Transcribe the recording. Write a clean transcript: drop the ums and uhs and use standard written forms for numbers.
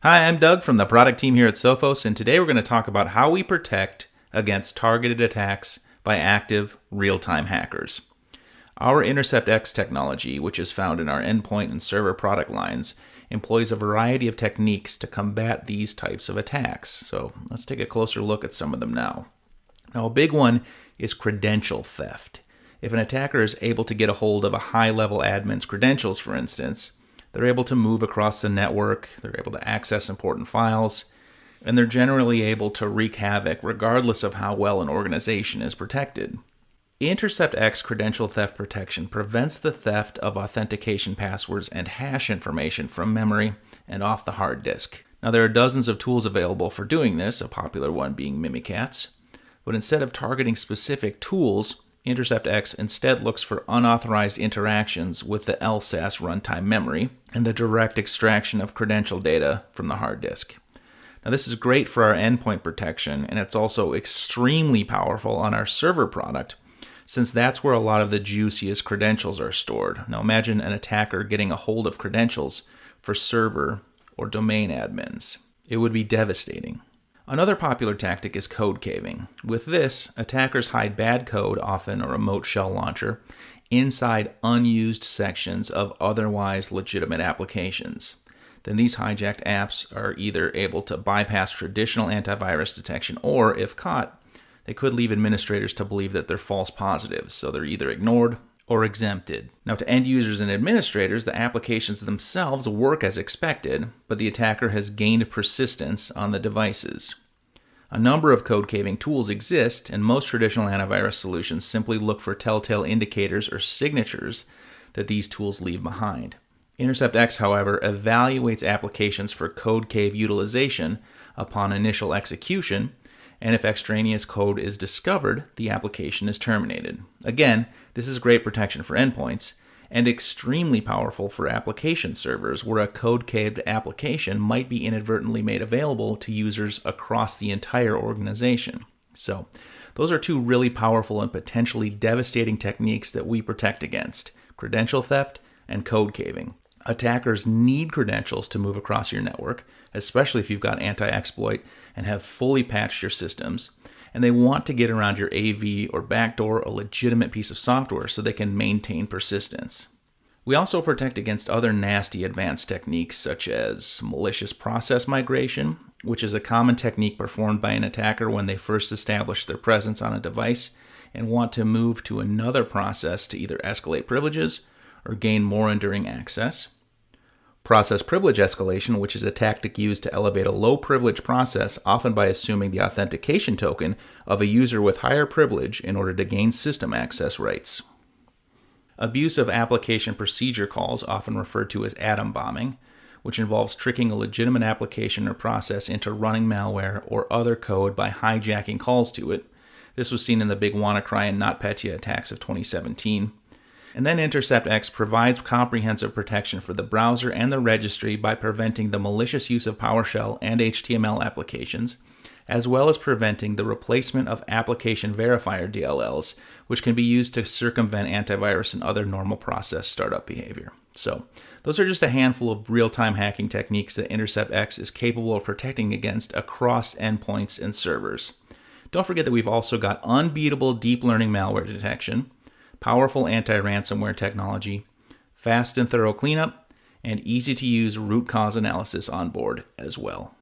Hi, I'm Doug from the product team here at Sophos, and today we're going to talk about how we protect against targeted attacks by active, real-time hackers. Our Intercept X technology, which is found in our endpoint and server product lines, employs a variety of techniques to combat these types of attacks. So let's take a closer look at some of them now. Now, a big one is credential theft. If an attacker is able to get a hold of a high-level admin's credentials, for instance, they're able to move across the network, they're able to access important files, and they're generally able to wreak havoc regardless of how well an organization is protected. Intercept X credential theft protection prevents the theft of authentication passwords and hash information from memory and off the hard disk. Now, there are dozens of tools available for doing this, a popular one being Mimikatz, but instead of targeting specific tools, Intercept X instead looks for unauthorized interactions with the LSASS runtime memory and the direct extraction of credential data from the hard disk. Now, this is great for our endpoint protection, and it's also extremely powerful on our server product, since that's where a lot of the juiciest credentials are stored. Now, imagine an attacker getting a hold of credentials for server or domain admins. It would be devastating. Another popular tactic is code caving. With this, attackers hide bad code, often a remote shell launcher, inside unused sections of otherwise legitimate applications. Then these hijacked apps are either able to bypass traditional antivirus detection, or if caught, they could leave administrators to believe that they're false positives, so they're either ignored or exempted. Now, to end users and administrators, the applications themselves work as expected, but the attacker has gained persistence on the devices. A number of code caving tools exist, and most traditional antivirus solutions simply look for telltale indicators or signatures that these tools leave behind. Intercept X, however, evaluates applications for code cave utilization upon initial execution, and if extraneous code is discovered, the application is terminated. Again, this is great protection for endpoints, and extremely powerful for application servers, where a code-caved application might be inadvertently made available to users across the entire organization. So, those are two really powerful and potentially devastating techniques that we protect against: credential theft and code caving. Attackers need credentials to move across your network, especially if you've got anti-exploit and have fully patched your systems, and they want to get around your AV or backdoor a legitimate piece of software so they can maintain persistence. We also protect against other nasty advanced techniques such as malicious process migration, which is a common technique performed by an attacker when they first establish their presence on a device and want to move to another process to either escalate privileges or gain more enduring access. Process privilege escalation, which is a tactic used to elevate a low privilege process, often by assuming the authentication token of a user with higher privilege in order to gain system access rights. Abuse of application procedure calls, often referred to as atom bombing, which involves tricking a legitimate application or process into running malware or other code by hijacking calls to it. This was seen in the big WannaCry and NotPetya attacks of 2017. And then Intercept X provides comprehensive protection for the browser and the registry by preventing the malicious use of PowerShell and HTML applications, as well as preventing the replacement of application verifier DLLs, which can be used to circumvent antivirus and other normal process startup behavior. So, those are just a handful of real-time hacking techniques that Intercept X is capable of protecting against across endpoints and servers. Don't forget that we've also got unbeatable deep learning malware detection, powerful anti-ransomware technology, fast and thorough cleanup, and easy-to-use root cause analysis on board as well.